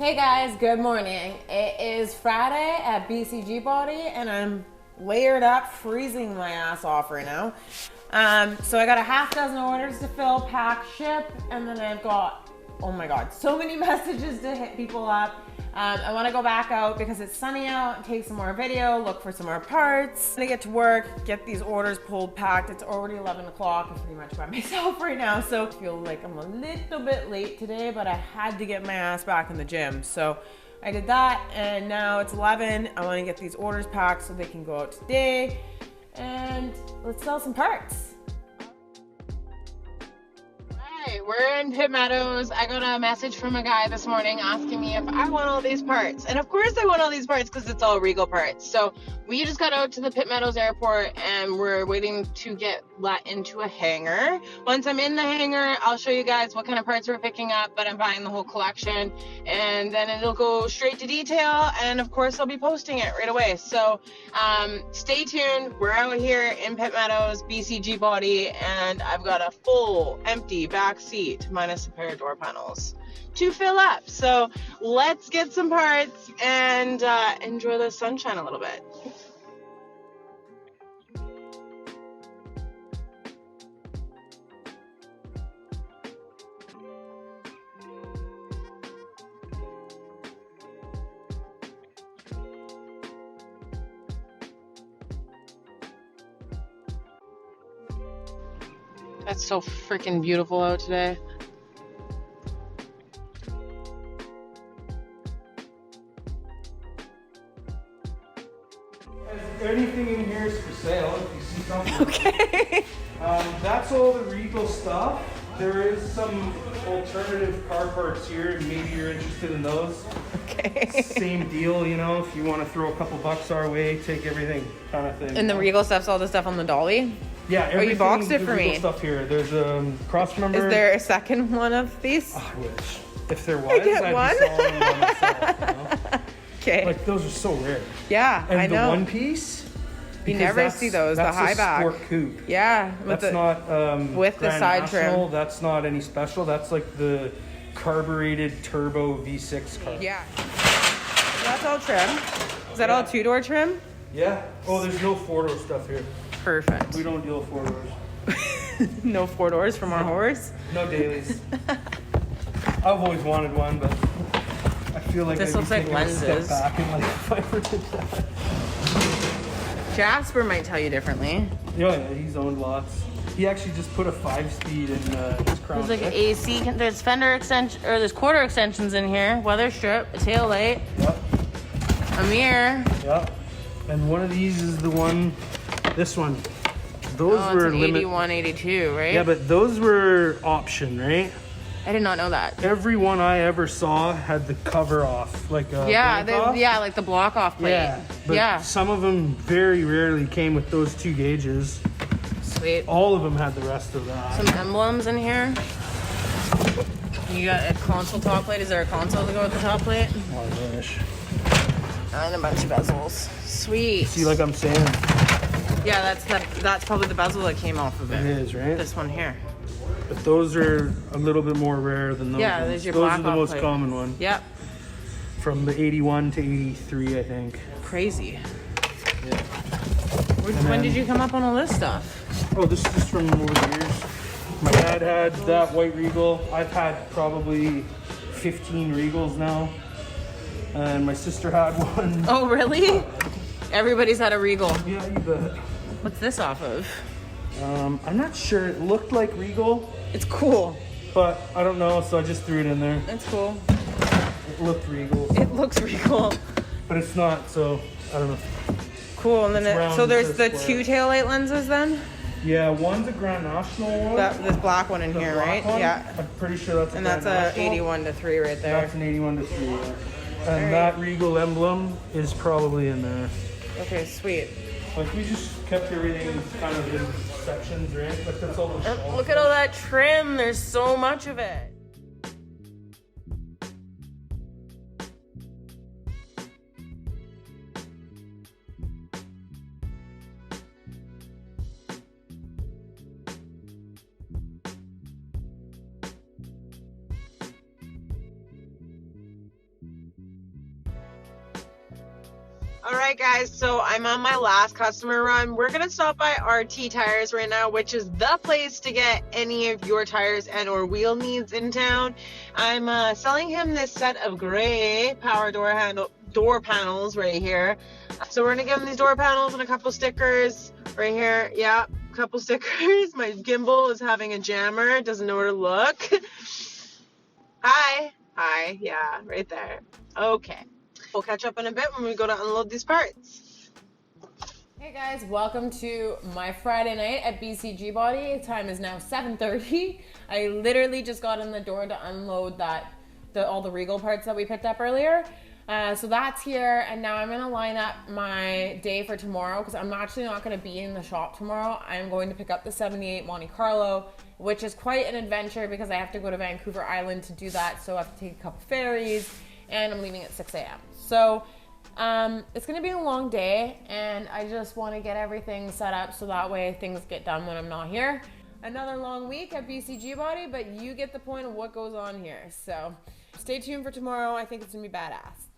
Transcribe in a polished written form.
Hey guys, good morning. It is Friday at BCGBODY and I'm layered up, freezing my ass off right now. So I got a half dozen orders to fill, pack, ship, and then I've got, oh my God, so many messages to hit people up. I want to go back out because it's sunny out, take some more video, look for some more parts. I'm gonna get to work, get these orders pulled, packed. It's already 11 o'clock. I'm pretty much by myself right now, so I feel like I'm a little bit late today, but I had to get my ass back in the gym. So I did that, and now it's 11. I want to get these orders packed so they can go out today, and let's sell some parts. We're in Pit Meadows. I got a message from a guy this morning asking me if I want all these parts. And of course I want all these parts because it's all Regal parts. So we just got out to the Pit Meadows airport and we're waiting to get let into a hangar. Once I'm in the hangar, I'll show you guys what kind of parts we're picking up, but I'm buying the whole collection. And then it'll go straight to detail. And of course I'll be posting it right away. So stay tuned. We're out here in Pit Meadows, BCGBODY, and I've got a full empty back seat minus a pair of door panels to fill up. So let's get some parts and enjoy the sunshine a little bit. That's so freaking beautiful out today. Anything in here is for sale if you see something. Okay. That's all the Regal stuff. There is some alternative car parts here. Maybe you're interested in those. Okay. Same deal, you know, if you want to throw a couple bucks our way, take everything kind of thing. And the Regal stuff's all the stuff on the dolly? Yeah, everything. Oh, you boxed it for Regal me. Stuff here. There's a cross member. Is there a second one of these? I wish. If there was, I get I'd one? be selling them by myself, you know? Okay. Like, those are so rare. Yeah, And I know. the one piece? You because never see those, the that's high a back. sport coupe. Yeah. That's not with the Grand side National. trim. That's not any special. That's like the carbureted turbo V6 car. Yeah. So that's all trim. Is that all two-door trim? Yeah. Oh, there's no four-door stuff here. Perfect. We don't deal with four doors. No four doors from our horse? No dailies. I've always wanted one, but I feel like This I'd be looks like taking a step lenses. back in life if I ever did that. Jasper might tell you differently. Yeah, he's owned lots. He actually just put a 5-speed in his Crown. There's like an AC, there's fender extension, or there's quarter extensions in here, weather strip, a tail light, Yep. a mirror. Yep. And one of these is the one, this one. Those Oh, were it's an limit. 81, 82, right? Yeah, but those were option, right? I did not know that. Every one I ever saw had the cover off, like a Yeah, blank off. yeah, like the block off plate. Yeah, but Yeah. some of them very rarely came with those two gauges. Sweet. All of them had the rest of that. Some emblems in here. You got a console top plate. Is there a console to go with the top plate? Oh, gosh. And a bunch of bezels. Sweet. See, like I'm saying, Yeah, that's probably the bezel that came off of it it. is, right? This one here. But those are a little bit more rare than those Yeah, ones. there's your those black are the off most plate. common one. Yep. From the 81 to 83, I think. Crazy. Yeah. When did you come up on all this stuff? Oh, this is just from over the years. My dad had that white Regal. I've had probably 15 Regals now. And my sister had one. Oh, really? Everybody's had a Regal. Yeah, you bet. What's this off of? I'm not sure. It looked like Regal, It's cool. but I don't know, so I just threw it in there. It's cool. It looked Regal, It looks Regal. but it's not, so I don't know. Cool. And then round so there's instead the of two square. taillight lenses then? Yeah, one's a Grand National one. This black one in The here, black right? one, Yeah. I'm pretty sure that's a And Grand that's a National. 81 to 3 right there. That's an 81 to 3, yeah. And Alright. that Regal emblem is probably in there. Okay, sweet. Like, we just kept everything kind of in sections, right? Like, that's all the shelves. Look at all that trim. There's so much of it. All right, guys, so I'm on my last customer run. We're gonna stop by RT Tires right now, which is the place to get any of your tires and or wheel needs in town. I'm selling him this set of gray power door panels right here. So we're gonna give him these door panels and a couple stickers right here. Yeah, a couple stickers. My gimbal is having a jammer, doesn't know where to look. Hi, yeah, right there. Okay. We'll catch up in a bit when we go to unload these parts. Hey guys, welcome to my Friday night at BCGBODY. Time is now 7:30. I literally just got in the door to unload all the Regal parts that we picked up earlier. So that's here, and now I'm gonna line up my day for tomorrow because I'm actually not gonna be in the shop tomorrow. I'm going to pick up the 78 Monte Carlo, which is quite an adventure because I have to go to Vancouver Island to do that. So I have to take a couple ferries, and I'm leaving at 6 a.m. So it's gonna be a long day, and I just want to get everything set up so that way things get done when I'm not here. Another long week at BCGBODY, but you get the point of what goes on here. So stay tuned for tomorrow. I think it's gonna be badass.